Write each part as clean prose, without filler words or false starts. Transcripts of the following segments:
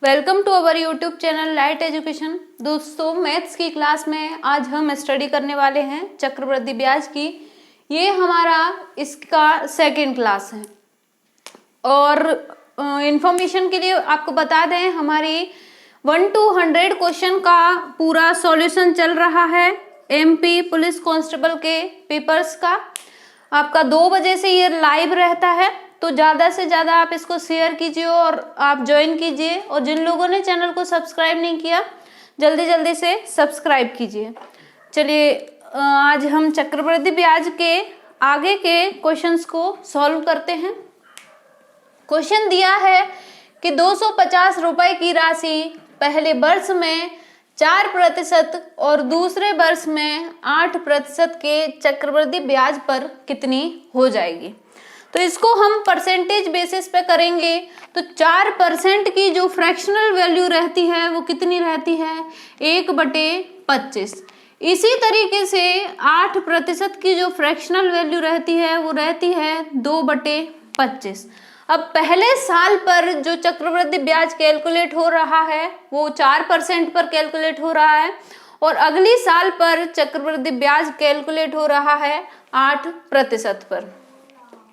Welcome to our YouTube channel light education. दोस्तों, maths की class में आज हम स्टडी करने वाले हैं चक्रवृद्धि ब्याज की। ये हमारा इसका सेकंड क्लास है और इंफॉर्मेशन के लिए आपको बता दें, हमारी 1 to 100 क्वेश्चन का पूरा सॉल्यूशन चल रहा है एमपी पुलिस कांस्टेबल के पेपर्स का। आपका 2 बजे से ये लाइव रहता है, तो ज़्यादा से ज़्यादा आप इसको शेयर कीजिए और आप ज्वाइन कीजिए। और जिन लोगों ने चैनल को सब्सक्राइब नहीं किया, जल्दी जल्दी से सब्सक्राइब कीजिए। चलिए, आज हम चक्रवृद्धि ब्याज के आगे के क्वेश्चंस को सॉल्व करते हैं। क्वेश्चन दिया है कि 250 रुपए की राशि पहले वर्ष में 4% और दूसरे वर्ष में 8% के चक्रवृद्धि ब्याज पर कितनी हो जाएगी। तो इसको हम परसेंटेज बेसिस पे करेंगे। तो 4% की जो फ्रैक्शनल वैल्यू रहती है वो कितनी रहती है, 1/25। इसी तरीके से 8% की जो फ्रैक्शनल वैल्यू रहती है वो रहती है 2/25। अब पहले साल पर जो चक्रवृद्धि ब्याज कैलकुलेट हो रहा है वो 4% पर कैलकुलेट हो रहा है और अगली साल पर चक्रवृद्धि ब्याज कैलकुलेट हो रहा है 8% पर।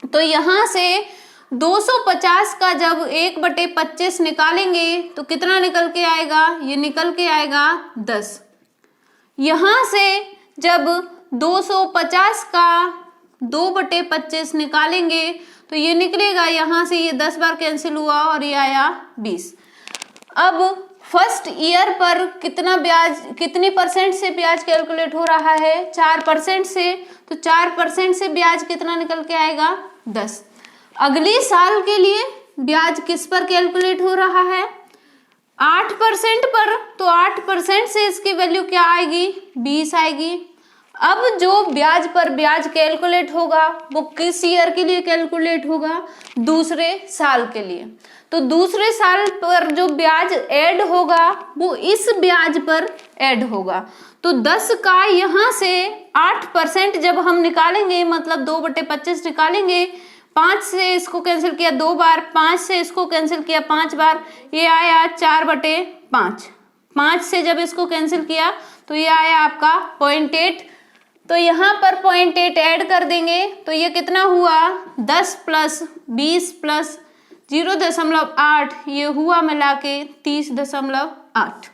तो यहाँ से 250 का जब 1/25 निकालेंगे तो कितना निकल के आएगा, ये निकल के आएगा 10। यहाँ से जब 250 का 2/25 निकालेंगे तो ये निकलेगा, यहाँ से ये 10 बार कैंसिल हुआ और ये आया 20। अब फर्स्ट ईयर पर कितना ब्याज, कितनी परसेंट से ब्याज कैलकुलेट हो रहा है, 4% से। तो 4% से ब्याज कितना निकल के आएगा, 10। अगली साल के लिए ब्याज किस पर कैलकुलेट हो रहा है, 8% पर। तो 8% से इसकी वैल्यू क्या आएगी, 20 आएगी। अब जो ब्याज पर ब्याज कैलकुलेट होगा वो किस ईयर के लिए कैलकुलेट होगा, दूसरे साल के लिए। तो दूसरे साल पर जो ब्याज ऐड होगा वो इस ब्याज पर ऐड होगा। तो 10 का यहाँ से 8% जब हम निकालेंगे, मतलब 2/25 निकालेंगे, 5 से इसको कैंसिल किया 2 बार, 5 से इसको कैंसिल किया 5 बार, ये आया 4/5। 5 से जब इसको कैंसिल किया तो ये आया आपका 0.8। तो यहाँ पर 0.8 ऐड कर देंगे तो ये कितना हुआ, 10 + 20 + 0.8, ये हुआ मिला के 30.8।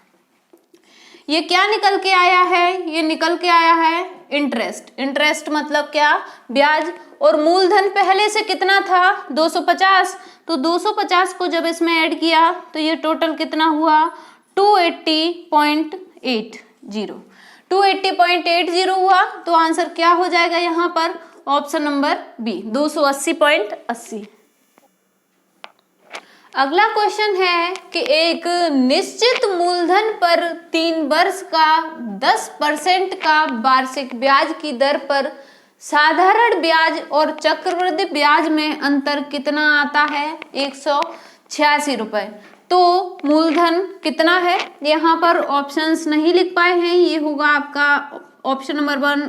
ये क्या निकल के आया है, ये निकल के आया है इंटरेस्ट। इंटरेस्ट मतलब क्या, ब्याज। और मूलधन पहले से कितना था, 250। तो 250 को जब इसमें ऐड किया तो ये टोटल कितना हुआ, 280.80। 280.80 हुआ। तो आंसर क्या हो जाएगा यहाँ पर, ऑप्शन नंबर बी, 280.80। अगला क्वेश्चन है कि एक निश्चित मूलधन पर 3 वर्ष का 10% का वार्षिक ब्याज की दर पर साधारण ब्याज और चक्रवृद्धि ब्याज में अंतर कितना आता है, 186 रुपए। तो मूलधन कितना है, यहाँ पर ऑप्शंस नहीं लिख पाए हैं, ये होगा आपका option number 1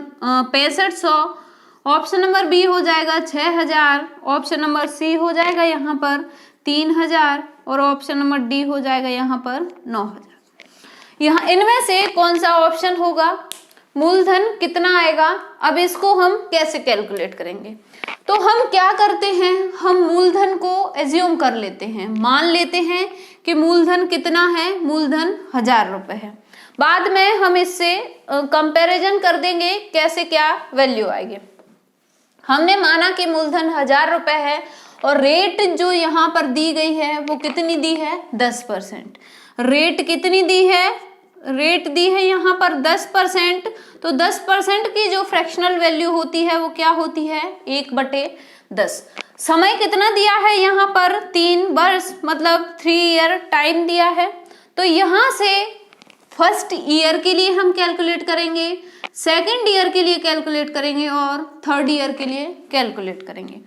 6500, option number B हो जाएगा 6000, ऑप्शन नंबर सी हो जाएगा यहाँ पर 3000 और ऑप्शन नंबर डी हो जाएगा यहाँ पर 9000। यहाँ इनमें से कौन सा ऑप्शन होगा, मूलधन कितना आएगा। अब इसको हम कैसे कैलकुलेट करेंगे, तो हम क्या करते हैं, हम मूलधन को एज्यूम कर लेते हैं, मान लेते हैं कि मूलधन कितना है, मूलधन 1000 रुपए है। बाद में हम इससे कंपैरिजन कर देंगे कैसे क्या वैल्यू आएगी। हमने माना कि मूलधन 1000 रुपए है और रेट जो यहाँ पर दी गई है वो कितनी दी है, 10%। रेट कितनी दी है, रेट दी है यहाँ पर 10%। तो 10% की जो फ्रैक्शनल वैल्यू होती है वो क्या होती है, 1/10। समय कितना दिया है यहाँ पर, 3 वर्ष, मतलब 3 ईयर टाइम दिया है। तो यहाँ से फर्स्ट ईयर के लिए हम कैलकुलेट करेंगे, सेकेंड ईयर के लिए कैलकुलेट करेंगे और थर्ड ईयर के लिए कैलकुलेट करेंगे।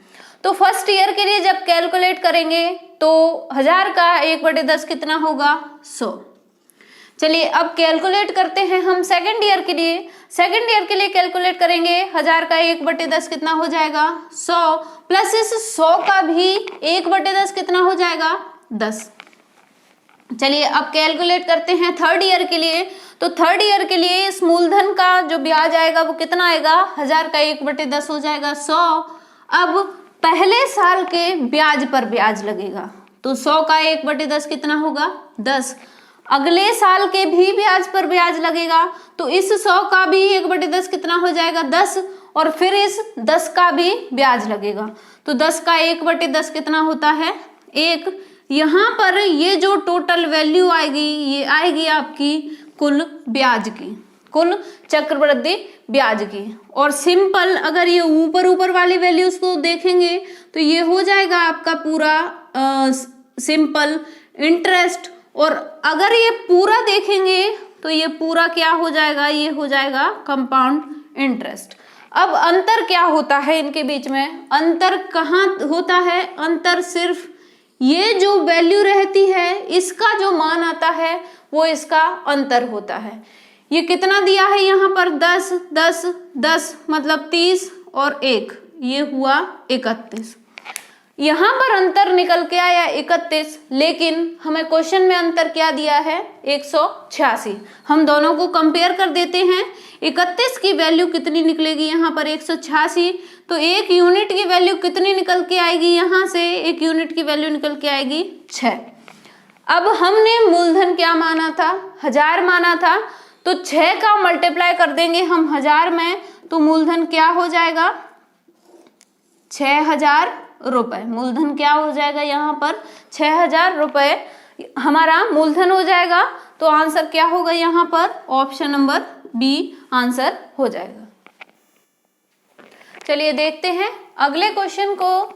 तो फर्स्ट ईयर के लिए जब कैलकुलेट करेंगे तो 1000 का 1/10 कितना होगा, 100। चलिए अब कैलकुलेट करते हैं हम सेकेंड ईयर के लिए। सेकेंड ईयर के लिए कैलकुलेट करेंगे, 1000 का 1/10 कितना हो जाएगा, 100, प्लस इस 100 का भी 1/10 कितना हो जाएगा, 10। चलिए अब कैलकुलेट करते हैं थर्ड ईयर के लिए। तो थर्ड ईयर के लिए इस मूलधन का जो ब्याज आएगा वो कितना आएगा, 1000 का 1/10 हो जाएगा 100। अब पहले साल के ब्याज पर ब्याज लगेगा, तो 100 का 1/10 कितना होगा, 10। अगले साल के भी ब्याज पर ब्याज लगेगा, तो इस 100 का भी 1/10 कितना हो जाएगा, 10। और फिर इस 10 का भी ब्याज लगेगा, तो 10 का 1/10 कितना होता है, 1। यहाँ पर ये जो टोटल वैल्यू आएगी ये आएगी आपकी कुल ब्याज की, कुल चक्रवृद्धि ब्याज की। और सिंपल अगर ये ऊपर ऊपर वाली वैल्यूज को देखेंगे तो ये हो जाएगा आपका पूरा सिंपल इंटरेस्ट। और अगर ये पूरा देखेंगे तो ये पूरा क्या हो जाएगा, ये हो जाएगा कंपाउंड इंटरेस्ट। अब अंतर क्या होता है इनके बीच में, अंतर कहाँ होता है, अंतर सिर्फ ये जो वैल्यू रहती है इसका जो मान आता है वो इसका अंतर होता है। ये कितना दिया है यहाँ पर, 10 10 10 मतलब 30 और 1 ये हुआ 31। यहाँ पर अंतर निकल के आया 31, लेकिन हमें क्वेश्चन में अंतर क्या दिया है, 186। हम दोनों को कंपेयर कर देते हैं। 31 की वैल्यू कितनी निकलेगी यहाँ पर, 186। तो एक यूनिट की वैल्यू कितनी निकल के आएगी, यहाँ से एक यूनिट की वैल्यू निकल के आएगी 6। अब हमने मूलधन क्या माना था, 1000 माना था, तो 6 का मल्टीप्लाई कर देंगे हम 1000 में, तो मूलधन क्या हो जाएगा, 6000 रुपए। मूलधन क्या हो जाएगा यहाँ पर, 6000 रुपए हमारा मूलधन हो जाएगा। तो आंसर क्या होगा यहाँ पर, ऑप्शन नंबर बी आंसर हो जाएगा। चलिए देखते हैं अगले क्वेश्चन को।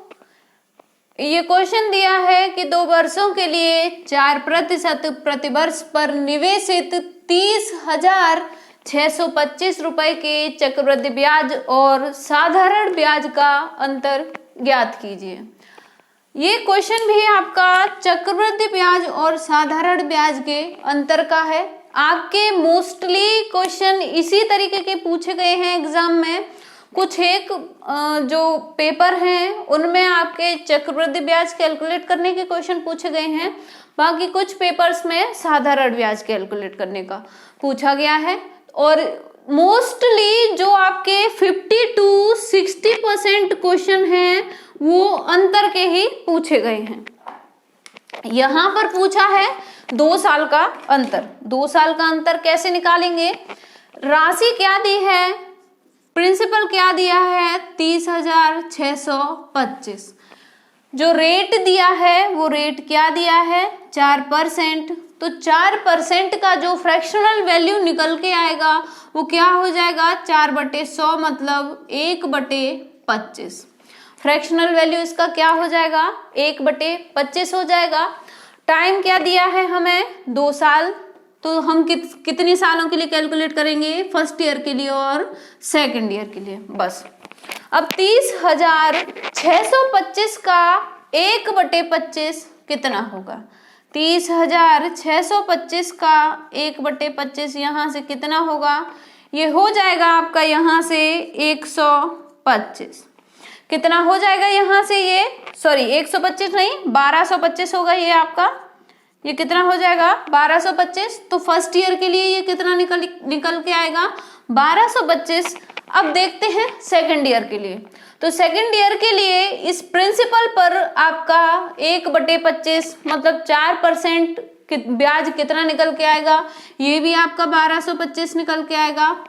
ये क्वेश्चन दिया है कि 2 वर्षों के लिए 4% प्रतिवर्ष पर निवेशित 30,625 रुपए के चक्रवृद्धि ब्याज और साधारण ब्याज का अंतर ज्ञात कीजिए। ये क्वेश्चन भी आपका चक्रवृद्धि ब्याज और साधारण ब्याज के अंतर का है। आपके मोस्टली क्वेश्चन इसी तरीके के पूछे गए हैं एग्जाम में। कुछ एक जो पेपर हैं उनमें आपके चक्रवृद्धि ब्याज कैलकुलेट करने के क्वेश्चन पूछे गए हैं, बाकी कुछ पेपर्स में साधारण ब्याज कैलकुलेट करने का पूछा गया है। और मोस्टली जो आपके 50 to 60% क्वेश्चन हैं वो अंतर के ही पूछे गए हैं। यहाँ पर पूछा है 2 साल का अंतर। 2 साल का अंतर कैसे निकालेंगे, राशि क्या दी है, प्रिंसिपल क्या दिया है, 30,625। जो रेट दिया है वो रेट क्या दिया है, 4%। तो 4% का जो फ्रैक्शनल वैल्यू निकल के आएगा वो क्या हो जाएगा, 4/100 मतलब 1/25। फ्रैक्शनल वैल्यू इसका क्या हो जाएगा, 1/25 हो जाएगा। टाइम क्या दिया है हमें, 2 साल। तो हम कितने सालों के लिए कैलकुलेट करेंगे, फर्स्ट ईयर के लिए और सेकंड ईयर के लिए बस। अब 30,625 का 1/25 कितना होगा, 30,625 का 1/25 यहाँ से कितना होगा, ये हो जाएगा आपका यहाँ से 125। कितना हो जाएगा यहाँ से, ये 125 नहीं 1225 होगा ये आपका। ये कितना हो जाएगा, 1225। तो फर्स्ट ईयर के लिए ये कितना निकल के आएगा, 1225। अब देखते हैं सेकंड ईयर के लिए। तो सेकंड ईयर के लिए इस प्रिंसिपल पर आपका 1/25 मतलब 4% ब्याज कितना निकल के आएगा, ये भी आपका 1225 निकल के आएगा।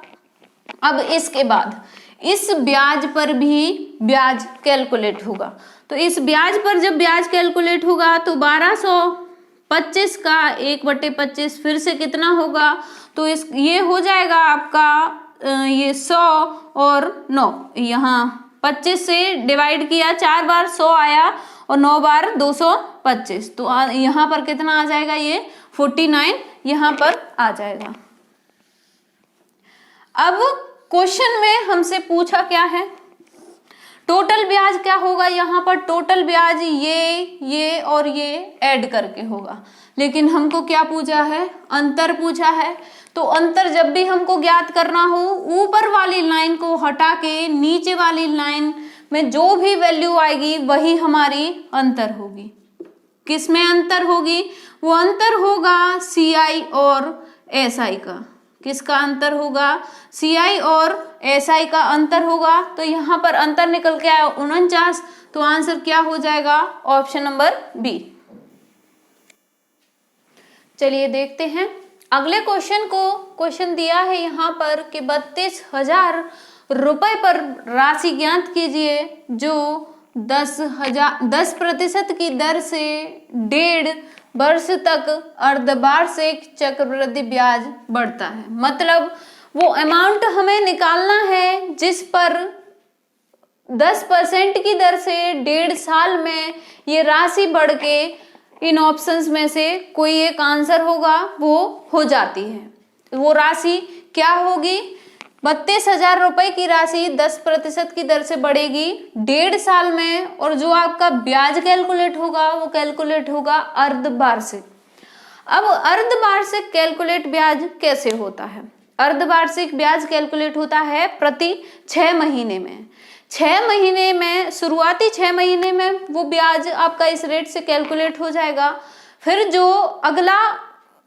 अब इसके बाद इस ब्याज पर भी ब्याज कैलकुलेट होगा। तो इस ब्याज पर जब ब्याज कैलकुलेट होगा तो 1225 का 1/25 फिर से कितना होगा, तो ये हो जाएगा आपका ये 100 और 9, यहाँ 25 से डिवाइड किया, 4 बार 100 आया और 9 बार 225। तो यहाँ पर कितना आ जाएगा, ये 49 यहाँ पर आ जाएगा। अब क्वेश्चन में हमसे पूछा क्या है, टोटल ब्याज क्या होगा, यहाँ पर टोटल ब्याज ये और ये ऐड करके होगा। लेकिन हमको क्या पूछा है, अंतर पूछा है। तो अंतर जब भी हमको ज्ञात करना हो, ऊपर वाली लाइन को हटा के नीचे वाली लाइन में जो भी वैल्यू आएगी वही हमारी अंतर होगी। किस में अंतर होगी, वो अंतर होगा CI और SI का। किसका अंतर होगा? CI और SI का अंतर होगा। तो यहाँ पर अंतर निकल के आया 49, तो आंसर क्या हो जाएगा? Option number B. चलिए देखते हैं अगले क्वेश्चन को। क्वेश्चन दिया है यहाँ पर कि 32,000 रुपए पर राशि ज्ञात कीजिए जो 10% की दर से 1.5 वर्ष तक अर्धवार्षिक चक्रवृद्धि ब्याज बढ़ता है। मतलब वो अमाउंट हमें निकालना है जिस पर 10% की दर से 1.5 साल में ये राशि बढ़ के इन ऑप्शंस में से कोई एक आंसर होगा, वो हो जाती है। वो राशि क्या होगी? 32,000 रुपए की राशि 10% की दर से बढ़ेगी 1.5 साल में, और जो आपका ब्याज कैलकुलेट होगा वो कैलकुलेट होगा अर्धवार्षिक। अब अर्धवार्षिक कैलकुलेट ब्याज कैसे होता है? अर्धवार्षिक ब्याज कैलकुलेट होता है प्रति 6 महीने में। 6 महीने में, शुरुआती 6 महीने में वो ब्याज आपका इस रेट से कैलकुलेट हो जाएगा। फिर जो अगला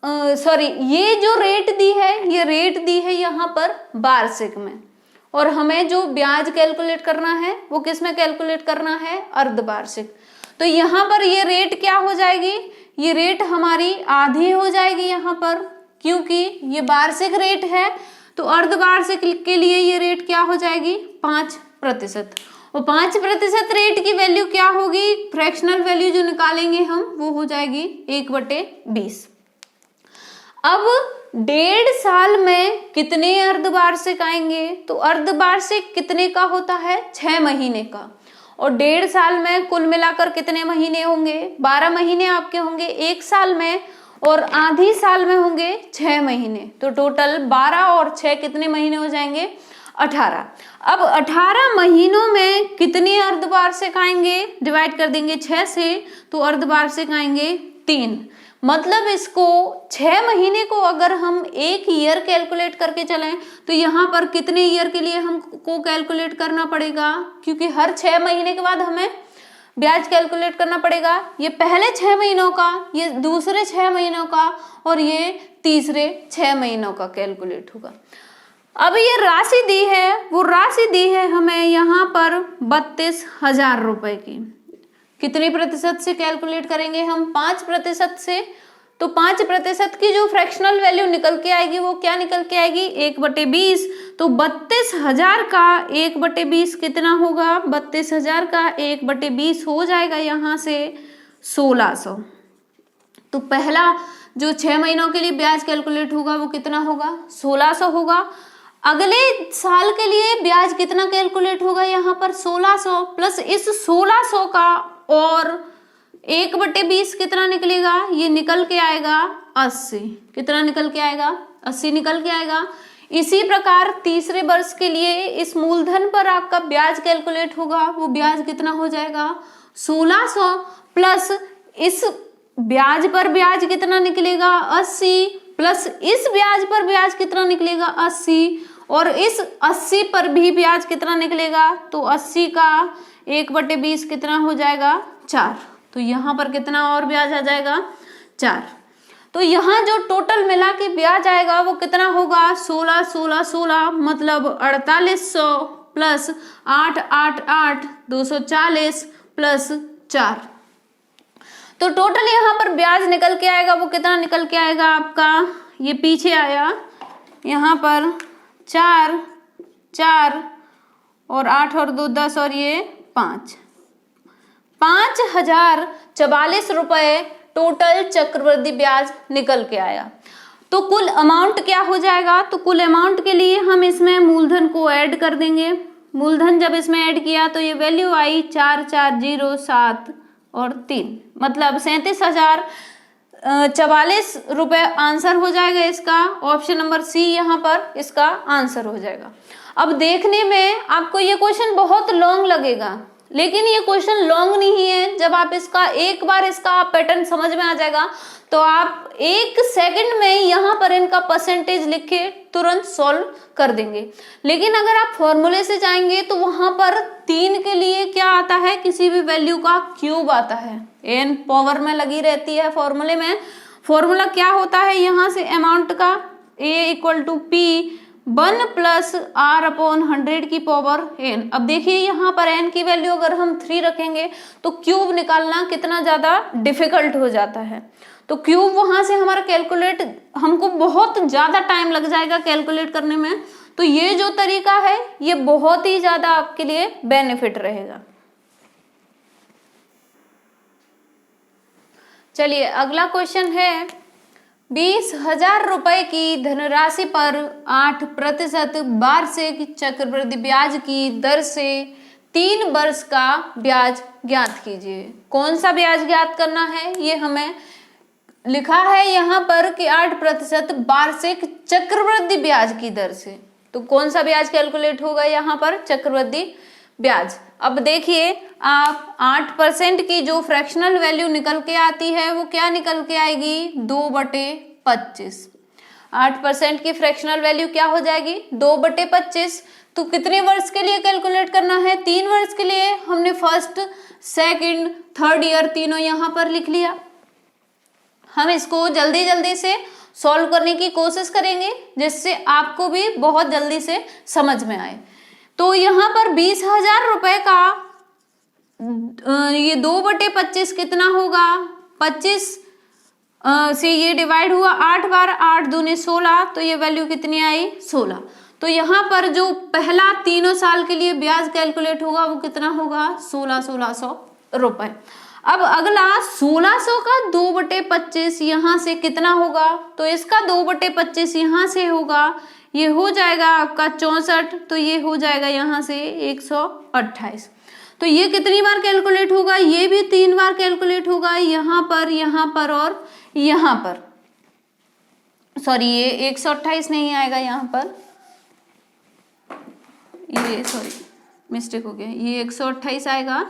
ये जो रेट दी है, ये रेट दी है यहाँ पर वार्षिक में, और हमें जो ब्याज कैलकुलेट करना है वो किस में कैलकुलेट करना है? अर्धवार्षिक। तो यहाँ पर ये रेट क्या हो जाएगी? ये रेट हमारी आधी हो जाएगी यहाँ पर, क्योंकि ये वार्षिक रेट है। तो अर्धवार्षिक के लिए ये रेट क्या हो जाएगी? 5%। और 5% रेट की वैल्यू क्या होगी? फ्रैक्शनल वैल्यू जो निकालेंगे हम वो हो जाएगी 1/20। अब 1.5 साल में कितने अर्धवार्षिक आएंगे? तो अर्धवार्षिक कितने का होता है? 6 महीने का। और 1.5 साल में कुल मिलाकर कितने महीने होंगे? 12 महीने आपके होंगे 1 साल में, और आधी साल में होंगे 6 महीने। तो टोटल 12 और 6 कितने महीने हो जाएंगे? 18। अब 18 महीनों में कितने अर्धवार्षिक आएंगे? डिवाइड कर देंगे 6 से, तो अर्धवार्षिक आएंगे 3। मतलब इसको 6 महीने को अगर हम 1 ईयर कैलकुलेट करके चलें तो यहाँ पर कितने ईयर के लिए हमको कैलकुलेट करना पड़ेगा? क्योंकि हर 6 महीने के बाद हमें ब्याज कैलकुलेट करना पड़ेगा। ये पहले 6 महीनों का, ये दूसरे 6 महीनों का, और ये तीसरे 6 महीनों का कैलकुलेट होगा। अब ये राशि दी है, वो राशि दी है हमें यहाँ पर 32,000 रुपए की। कितने प्रतिशत से कैलकुलेट करेंगे हम? 5% से। तो 5% की जो फ्रैक्शनल वैल्यू निकल के आएगी वो क्या निकल के आएगी? 1/20। तो 32,000 का 1/20 कितना होगा? 32,000 का 1/20 हो जाएगा यहाँ से 1600। तो पहला जो 6 महीनों के लिए ब्याज कैलकुलेट होगा वो कितना होगा? 1600 होगा। अगले साल के लिए ब्याज कितना कैलकुलेट होगा? यहाँ पर 1600 प्लस इस 1600 का और 1/20 कितना निकलेगा? ये निकल के आएगा 80। कितना निकल के आएगा? 80 निकल के आएगा। इसी प्रकार तीसरे वर्ष के लिए इस मूलधन पर आपका ब्याज कैलकुलेट होगा, वो ब्याज कितना हो जाएगा? 1600 प्लस इस ब्याज पर ब्याज कितना निकलेगा? 80 प्लस इस ब्याज पर ब्याज कितना निकलेगा? 80, और इस 80 पर भी ब्याज कितना निकलेगा? तो 80 का 1/20 कितना हो जाएगा? 4। तो यहाँ पर कितना और ब्याज आ जाएगा? 4। तो यहाँ जो टोटल मिला के ब्याज आएगा वो कितना होगा? 16 16 16, मतलब 4800 प्लस 8 8 8 240 प्लस 4। तो टोटल यहाँ पर ब्याज निकल के आएगा, वो कितना निकल के आएगा आपका? ये पीछे आया यहाँ पर 4 4 और 8 और 2 10 और ये 5 5,044 रुपए टोटल चक्रवृद्धि ब्याज निकल के आया। तो कुल अमाउंट क्या हो जाएगा? तो कुल अमाउंट के लिए हम इसमें मूलधन को ऐड कर देंगे। मूलधन जब इसमें ऐड किया तो ये वैल्यू आई 4407 और 3, मतलब 37,044 रुपए आंसर हो जाएगा इसका। ऑप्शन नंबर सी यहाँ पर इसका आंसर हो जाएगा। अब देखने में आपको ये क्वेश्चन बहुत लॉन्ग लगेगा, लेकिन ये क्वेश्चन लॉन्ग नहीं है। जब आप इसका एक बार इसका पैटर्न समझ में आ जाएगा तो आप 1 सेकंड में यहाँ पर इनका परसेंटेज लिख के तुरंत सॉल्व कर देंगे। लेकिन अगर आप फॉर्मूले से जाएंगे तो वहां पर 3 के लिए क्या आता है? किसी भी वैल्यू का क्यूब आता है। n पावर में लगी रहती है फॉर्मूले में, फॉर्मूला क्या होता है यहाँ से अमाउंट का, A equal to P 1 plus R upon 100 की पावर n। अब देखिए यहाँ पर n की वैल्यू अगर हम 3 रखेंगे तो क्यूब निकालना कितना ज्यादा डिफिकल्ट हो जाता है, तो क्यूब वहां से हमारा कैलकुलेट, हमको बहुत ज्यादा टाइम लग जाएगा कैलकुलेट करने में। तो ये जो तरीका है ये बहुत ही ज्यादा आपके लिए बेनिफिट रहेगा। चलिए अगला क्वेश्चन है, 20,000 रुपए की धनराशि पर 8% वार्षिक चक्रवृद्धि ब्याज की दर से 3 वर्ष का ब्याज ज्ञात कीजिए। कौन सा ब्याज ज्ञात करना है, ये हमें लिखा है यहाँ पर कि 8% वार्षिक चक्रवृद्धि ब्याज की दर से। तो कौन सा ब्याज कैलकुलेट होगा यहाँ पर, चक्रवृद्धि ब्याज। अब देखिए आप 8% की जो फ्रैक्शनल वैल्यू निकल के आती है वो क्या निकल के आएगी, 2/25। 8% की फ्रैक्शनल वैल्यू क्या हो जाएगी, 2/25। तो कितने वर्ष के लिए कैलकुलेट करना है, 3 वर्ष के लिए। हमने फर्स्ट, सेकंड, थर्ड ईयर तीनों यहाँ पर लिख लिया। हम इसको जल्दी जल्दी से सॉल्व करने की कोशिश करेंगे जिससे आपको भी बहुत जल्दी से समझ में आए। तो यहाँ पर 20,000 रुपए का ये 2/25 कितना होगा, 25 से ये डिवाइड हुआ 8 बार, 8 दूने 16, तो ये वैल्यू कितनी आई, 16। तो यहाँ पर जो पहला तीनों साल के लिए ब्याज कैलकुलेट होगा वो कितना होगा, 1600 रुपए। अब अगला 1600 का 2/25 यहाँ से कितना होगा, तो इसका 2/25 यहाँ से होगा, ये हो जाएगा आपका 64, तो ये हो जाएगा यहाँ से 128। तो ये कितनी बार कैलकुलेट होगा, ये भी 3 बार कैलकुलेट होगा, यहाँ पर और यहाँ पर। सॉरी ये 128 नहीं आएगा यहाँ पर, ये सॉरी मिस्टेक हो गया, ये 128 आएगा।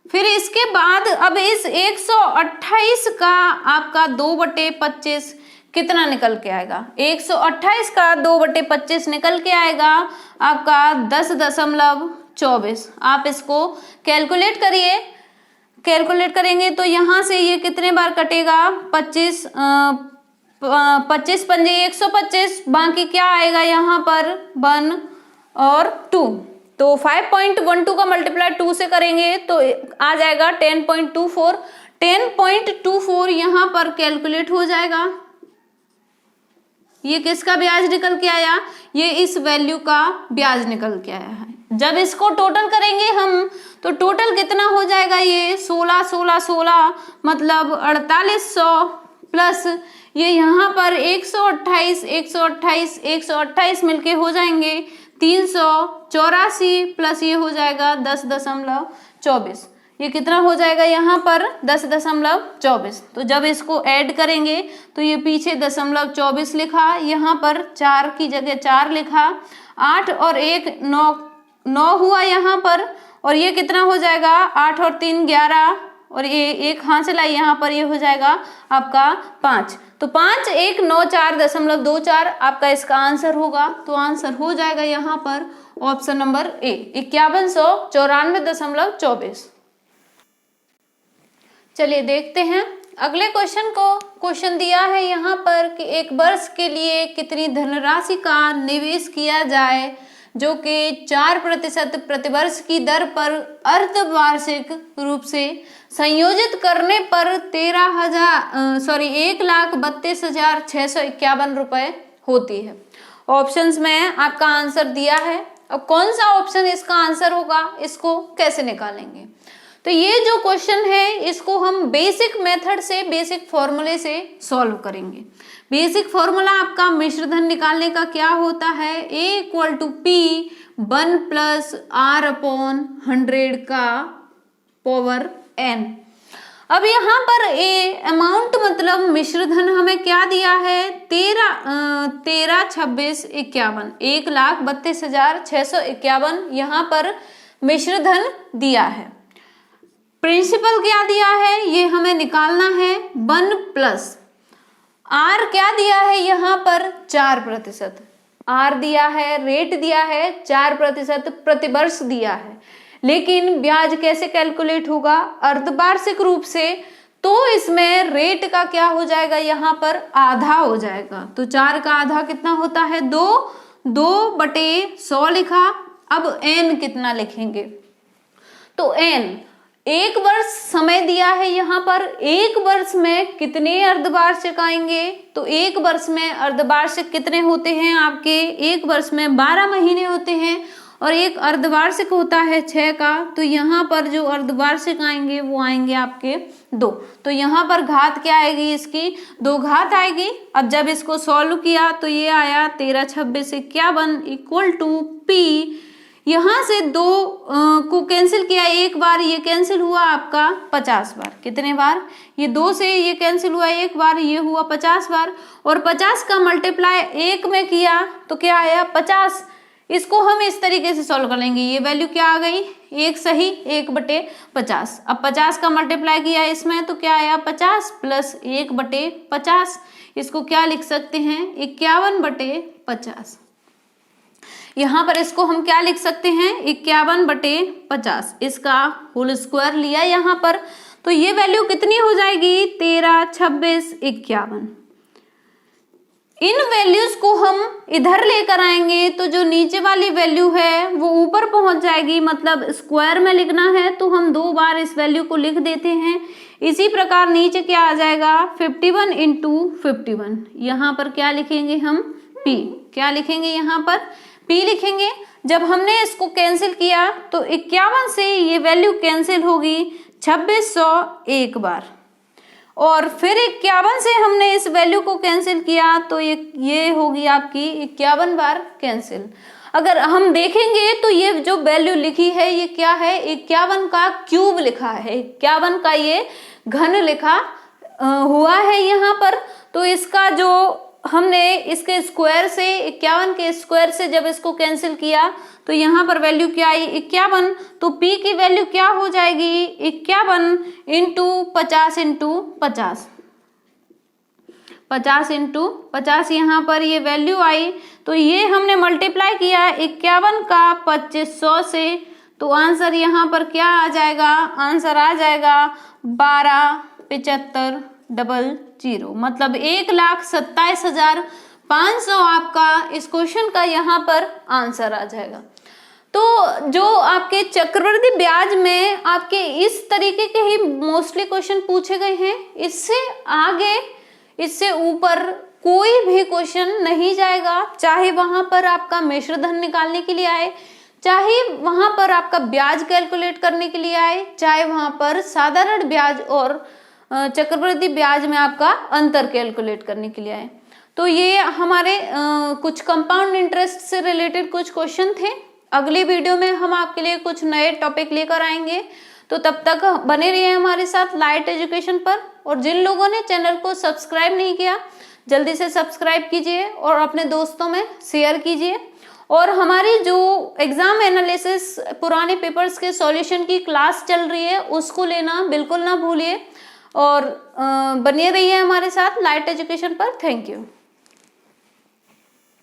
फिर इसके बाद अब इस 128 का आपका 2/25 कितना निकल के आएगा, 128 का 2/25 निकल के आएगा आपका 10.24। आप इसको कैलकुलेट करिए, कैलकुलेट करेंगे तो यहाँ से ये कितने बार कटेगा, 25 पंजे 125, बाकी क्या आएगा यहाँ पर 1 और 2। तो 5.12 का मल्टीप्लाई 2 से करेंगे तो आ जाएगा 10.24। 10.24 यहाँ पर कैलकुलेट हो जाएगा। ये किसका ब्याज निकल के आया, ये इस वैल्यू का ब्याज निकल के आया है। जब इसको टोटल करेंगे हम तो टोटल कितना हो जाएगा, ये 16 मतलब 4800 प्लस ये यहाँ पर 128 मिलके हो जाएंगे 384 प्लस ये हो जाएगा 10.24। ये कितना हो जाएगा यहाँ पर 10.24। तो जब इसको ऐड करेंगे तो ये पीछे 0.24 लिखा, यहाँ पर 4 की जगह 4 लिखा, 8 और 1 9 हुआ यहाँ पर, और ये कितना हो जाएगा 8 और 3 11, और ये एक हाथ से लाई यहाँ पर, ये हो जाएगा आपका 5। तो 5194.24 आपका इसका आंसर होगा। तो आंसर हो जाएगा यहाँ पर ऑप्शन नंबर ए 5194.24। चलिए देखते हैं अगले क्वेश्चन को। क्वेश्चन दिया है यहाँ पर कि एक वर्ष के लिए कितनी धनराशि का निवेश किया जाए जो कि 4% प्रतिवर्ष की दर पर अर्धवार्षिक रूप से संयोजित करने पर 1,32,651 रुपए होती है। ऑप्शंस में आपका आंसर दिया है। अब कौन सा ऑप्शन इसका आंसर होगा, इसको कैसे निकालेंगे। तो ये जो क्वेश्चन है इसको हम बेसिक मेथड से, बेसिक फॉर्मूले से सॉल्व करेंगे। बेसिक फॉर्मूला आपका मिश्रधन निकालने का क्या होता है, A = P 1 + R/100 का पावर n। अब यहाँ पर A अमाउंट मतलब मिश्रधन हमें क्या दिया है 13,26,51 1,32,651 यहाँ पर मिश्रधन दिया है। प्रिंसिपल क्या दिया है ये हमें निकालना है 1 + R क्या दिया है यहाँ पर 4%, R दिया है, रेट दिया है 4% प्रतिवर्ष दिया है। लेकिन ब्याज कैसे कैलकुलेट होगा अर्धवार्षिक रूप से, तो इसमें रेट का क्या हो जाएगा, यहाँ पर आधा हो जाएगा। तो 4 का आधा कितना होता है, 2/100 लिखा। अब n कितना लिखेंगे, तो n 1 वर्ष समय दिया है यहाँ पर। 1 वर्ष में कितने अर्धवार्षिक आएंगे, तो 1 वर्ष में अर्धवार्षिक कितने होते हैं आपके, 1 वर्ष में 12 महीने होते हैं और एक अर्धवार्षिक होता है 6 का। तो यहाँ पर जो अर्धवार्षिक आएंगे वो आएंगे आपके 2। तो यहाँ पर घात क्या आएगी, इसकी 2 घात आएगी। अब जब इसको सॉल्व किया तो ये आया 13 26 51 इक्वल टू P। यहाँ से 2 को कैंसिल किया, एक बार ये कैंसिल हुआ आपका 50 बार। कितने बार, ये 2 से ये कैंसिल हुआ एक बार, ये हुआ 50 बार। और 50 का मल्टीप्लाई 1 में किया तो क्या आया 50। इसको हम इस तरीके से सॉल्व कर लेंगे। ये वैल्यू क्या आ गई, 1 सही 1/50। अब 50 का मल्टीप्लाई किया इसमें तो क्या आया 50 प्लस 1/50। इसको क्या लिख सकते हैं, 51/50। यहाँ पर इसको हम क्या लिख सकते हैं, 51/50। इसका होल स्क्वायर लिया यहाँ पर, तो ये वैल्यू कितनी हो जाएगी, 13 26 51। इन वैल्यूज को हम इधर लेकर आएंगे तो जो नीचे वाली वैल्यू है वो ऊपर पहुंच जाएगी। मतलब स्क्वायर में लिखना है तो हम 2 बार इस वैल्यू को लिख देते हैं। इसी प्रकार नीचे क्या आ जाएगा, 51 × 51। यहाँ पर क्या लिखेंगे हम, P। क्या लिखेंगे, यहाँ पर P लिखेंगे। जब हमने इसको कैंसिल किया तो 51 से ये वैल्यू कैंसिल होगी 2600 एक बार, और फिर 51 से हमने इस वैल्यू को कैंसिल किया तो ये होगी आपकी 51 बार कैंसिल। अगर हम देखेंगे तो ये जो वैल्यू लिखी है ये क्या है, 51 का क्यूब लिखा है, 51 का ये घन लिखा हुआ है यहाँ पर। तो इसका जो हमने इसके स्क्वायर से 51 के स्क्वायर से जब इसको कैंसिल किया तो यहाँ पर वैल्यू क्या आई 51। तो P की वैल्यू क्या हो जाएगी, 51 × 50 × 50। 50 × 50 यहाँ पर ये वैल्यू आई। तो ये हमने मल्टीप्लाई किया 51 का 2500 से, तो आंसर यहाँ पर क्या आ जाएगा, आंसर आ जाएगा 12,75,00। मतलब 1,27,500 आपका इस क्वेश्चन का यहाँ पर आंसर आ जाएगा। तो जो आपके चक्रवृद्धि ब्याज में आपके इस तरीके के ही मोस्टली क्वेश्चन पूछे गए हैं। इससे आगे, इससे ऊपर कोई भी क्वेश्चन नहीं जाएगा। चाहे वहां पर आपका मिश्र धन निकालने के लिए आए, चाहे वहां पर आपका ब्याज कैलकुलेट करने के लिए आए, चाहे वहां पर साधारण ब्याज और चक्रवृद्धि ब्याज में आपका अंतर कैलकुलेट करने के लिए आए। तो ये हमारे कुछ कंपाउंड इंटरेस्ट से रिलेटेड कुछ क्वेश्चन थे। अगली वीडियो में हम आपके लिए कुछ नए टॉपिक लेकर आएंगे। तो तब तक बने रहिए हमारे साथ लाइट एजुकेशन पर। और जिन लोगों ने चैनल को सब्सक्राइब नहीं किया, जल्दी से सब्सक्राइब कीजिए और अपने दोस्तों में शेयर कीजिए। और हमारी जो एग्जाम एनालिसिस पुराने पेपर्स के सॉल्यूशन की क्लास चल रही है उसको लेना बिल्कुल ना भूलिए। और बने रहिए हमारे साथ लाइट एजुकेशन पर। Thank you.